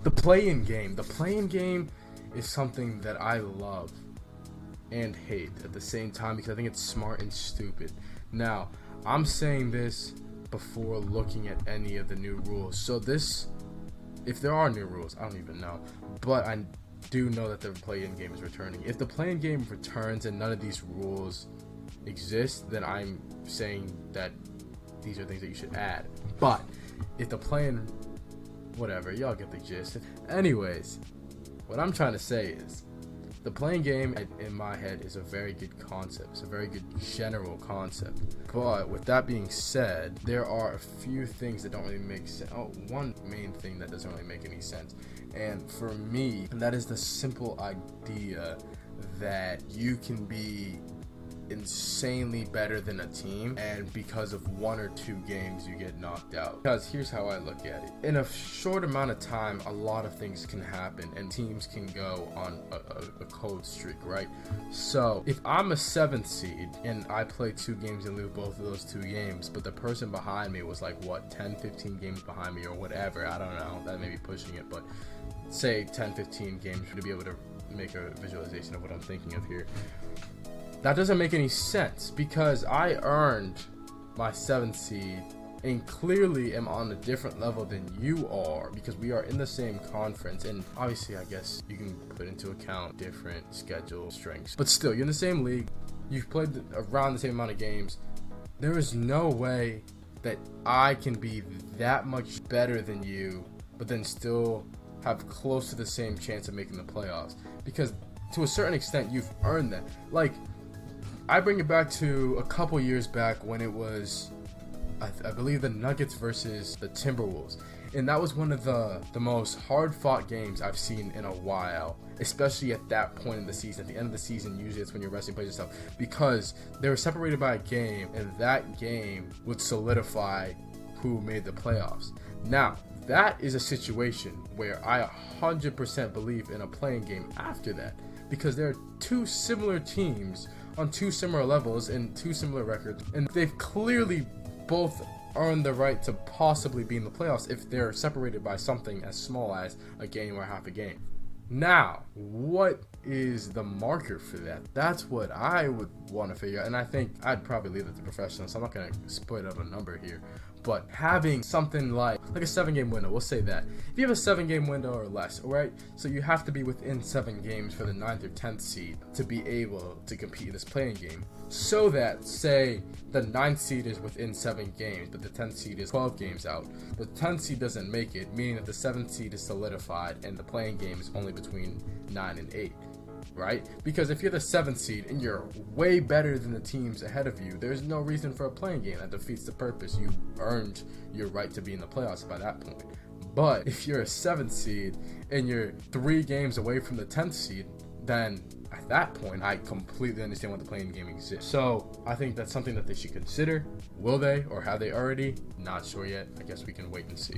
The play-in game. The play-in game is something that I love and hate at the same time because I think it's smart and stupid. Now, I'm saying this before looking at any of the new rules. So this, if there are new rules, I don't even know. But I do know that the play-in game is returning. If the play-in game returns and none of these rules exist, then I'm saying that these are things that you should add. But if the play-in, whatever, y'all get the gist. Anyways, what I'm trying to say is the play-in game in my head is a very good concept. It's a very good general concept. But with that being said, there are a few things that don't really make sense. Oh, one main thing that doesn't really make any sense. And for me, that is the simple idea that you can be insanely better than a team, and because of 1 or 2 games you get knocked out. Because here's how I look at it: in a short amount of time, a lot of things can happen and teams can go on a cold streak, right? So if I'm a 7th seed and I play 2 games and lose both of those 2 games, but the person behind me was like, what, 10-15 games behind me or whatever, I don't know, that may be pushing it, but say 10-15 games to be able to make a visualization of what I'm thinking of here. That doesn't make any sense because I earned my 7th seed and clearly am on a different level than you are because we are in the same conference. And obviously, I guess you can put into account different schedule strengths, but still, you're in the same league. You've played around the same amount of games. There is no way that I can be that much better than you, but then still have close to the same chance of making the playoffs, because to a certain extent, you've earned that. Like, I bring it back to a couple years back when it was, I believe, the Nuggets versus the Timberwolves. And that was one of the most hard-fought games I've seen in a while, especially at that point in the season. At the end of the season, usually it's when you're resting players and stuff, because they were separated by a game, and that game would solidify who made the playoffs. Now, that is a situation where I 100% believe in a play-in game after that, because there are 2 similar teams on 2 similar levels and 2 similar records, and they've clearly both earned the right to possibly be in the playoffs if they're separated by something as small as a game or half a game. Now, what is the marker for that? That's what I would want to figure out, and I think I'd probably leave it to professionals, so I'm not going to split up a number here. But having something like a 7-game window, we'll say that. If you have a 7-game window or less, alright, so you have to be within 7 games for the 9th or 10th seed to be able to compete in this play-in game. So that, say, the 9th seed is within 7 games, but the 10th seed is 12 games out. The 10th seed doesn't make it, meaning that the 7th seed is solidified and the play-in game is only between 9 and 8. Right? Because if you're the 7th seed and you're way better than the teams ahead of you, there's no reason for a play-in game. That defeats the purpose. You earned your right to be in the playoffs by that point. But if you're a 7th seed and you're 3 games away from the 10th seed, then at that point, I completely understand why the play-in game exists. So I think that's something that they should consider. Will they, or have they already? Not sure yet. I guess we can wait and see.